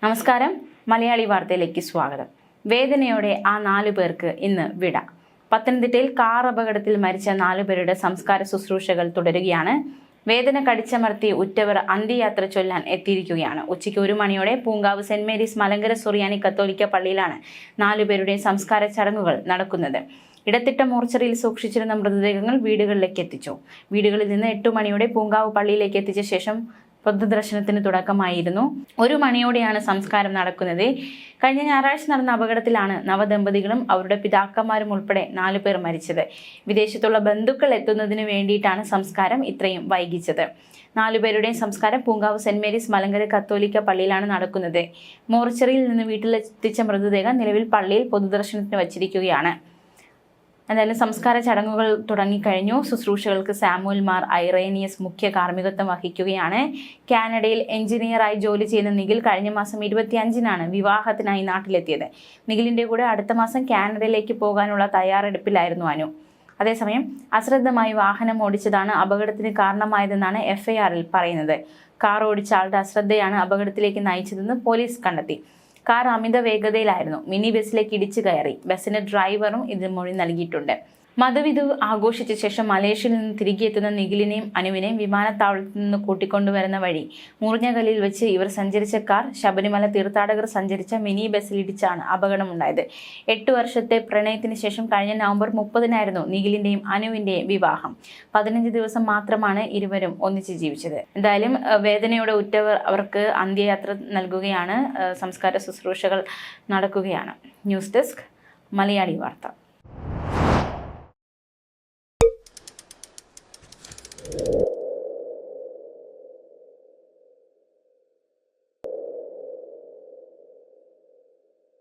നമസ്കാരം, മലയാളി വാർത്തയിലേക്ക് സ്വാഗതം. വേദനയോടെ ആ 4 പേർക്ക് ഇന്ന് വിട. പത്തനംതിട്ടയിൽ കാർ അപകടത്തിൽ മരിച്ച 4 പേരുടെ സംസ്കാര ശുശ്രൂഷകൾ തുടരുകയാണ്. വേദന കടിച്ചമർത്തി ഉറ്റവർ അന്ത്യയാത്ര ചൊല്ലാൻ എത്തിയിരിക്കുകയാണ്. ഉച്ചയ്ക്ക് 1 മണിയോടെ പൂങ്കാവ് സെന്റ് മേരീസ് മലങ്കര സുറിയാനി കത്തോലിക്ക പള്ളിയിലാണ് 4 പേരുടെയും സംസ്കാര ചടങ്ങുകൾ നടക്കുന്നത്. ഇടത്തിട്ട മോർച്ചറിയിൽ സൂക്ഷിച്ചിരുന്ന മൃതദേഹങ്ങൾ വീടുകളിലേക്ക് എത്തിച്ചു. വീടുകളിൽ നിന്ന് 8 മണിയോടെ പൂങ്കാവ് പള്ളിയിലേക്ക് എത്തിച്ച ശേഷം പൊതുദർശനത്തിന് തുടക്കമായിരുന്നു. 1 മണിയോടെയാണ് സംസ്കാരം നടക്കുന്നത്. കഴിഞ്ഞ ഞായറാഴ്ച നടന്ന അപകടത്തിലാണ് നവദമ്പതികളും അവരുടെ പിതാക്കന്മാരും ഉൾപ്പെടെ 4 പേർ മരിച്ചത്. വിദേശത്തുള്ള ബന്ധുക്കൾ എത്തുന്നതിന് വേണ്ടിയിട്ടാണ് സംസ്കാരം ഇത്രയും വൈകിച്ചത്. 4 പേരുടെയും സംസ്കാരം പൂങ്കാവ് സെന്റ് മേരീസ് മലങ്കര കത്തോലിക്ക പള്ളിയിലാണ് നടക്കുന്നത്. മോർച്ചറിയിൽ നിന്ന് വീട്ടിലെത്തിച്ച മൃതദേഹം നിലവിൽ പള്ളിയിൽ പൊതുദർശനത്തിന് വച്ചിരിക്കുകയാണ്. എന്തായാലും സംസ്കാര ചടങ്ങുകൾ തുടങ്ങിക്കഴിഞ്ഞു. ശുശ്രൂഷകൾക്ക് സാമുവൽ മാർ ഐറേനിയസ് മുഖ്യ കാർമ്മികത്വം വഹിക്കുകയാണ്. കാനഡയിൽ എഞ്ചിനീയറായി ജോലി ചെയ്യുന്ന നിഖിൽ കഴിഞ്ഞ മാസം 25-നാണ് വിവാഹത്തിനായി നാട്ടിലെത്തിയത്. നിഖിലിന്റെ കൂടെ അടുത്ത മാസം കാനഡയിലേക്ക് പോകാനുള്ള തയ്യാറെടുപ്പിലായിരുന്നു അനു. അതേസമയം അശ്രദ്ധമായി വാഹനം ഓടിച്ചതാണ് അപകടത്തിന് കാരണമായതെന്നാണ് FIR-ൽ പറയുന്നത്. കാർ ഓടിച്ച ആളുടെ അശ്രദ്ധയാണ് അപകടത്തിലേക്ക് നയിച്ചതെന്ന് പോലീസ് കണ്ടെത്തി. കാർ അമിത വേഗതയിലായിരുന്നു. മിനി ബസ്സിലേക്ക് ഇടിച്ചു കയറി. ബസ്സിന്റെ ഡ്രൈവറും ഇതിന് മൊഴി നൽകിയിട്ടുണ്ട്. മധുവിധു ആഘോഷിച്ച ശേഷം മലേഷ്യയിൽ നിന്ന് തിരികെ എത്തുന്ന നിഖിലിനെയും അനുവിനെയും വിമാനത്താവളത്തിൽ നിന്ന് കൂട്ടിക്കൊണ്ടുവരുന്ന വഴി മുറിഞ്ഞകല്ലിൽ വെച്ച് ഇവർ സഞ്ചരിച്ച കാർ ശബരിമല തീർത്ഥാടകർ സഞ്ചരിച്ച മിനി ബസ്സിലിടിച്ചാണ് അപകടമുണ്ടായത്. 8 വർഷത്തെ പ്രണയത്തിന് ശേഷം കഴിഞ്ഞ നവംബർ 30-നായിരുന്നു നിഖിലിന്റെയും അനുവിന്റെയും വിവാഹം. 15 ദിവസം മാത്രമാണ് ഇരുവരും ഒന്നിച്ച് ജീവിച്ചത്. എന്തായാലും വേദനയോടെ ഉറ്റവർ അവർക്ക് അന്ത്യയാത്ര നൽകുകയാണ്. സംസ്കാര ശുശ്രൂഷകൾ നടക്കുകയാണ്. ന്യൂസ് ഡെസ്ക്, മലയാളി വാർത്ത.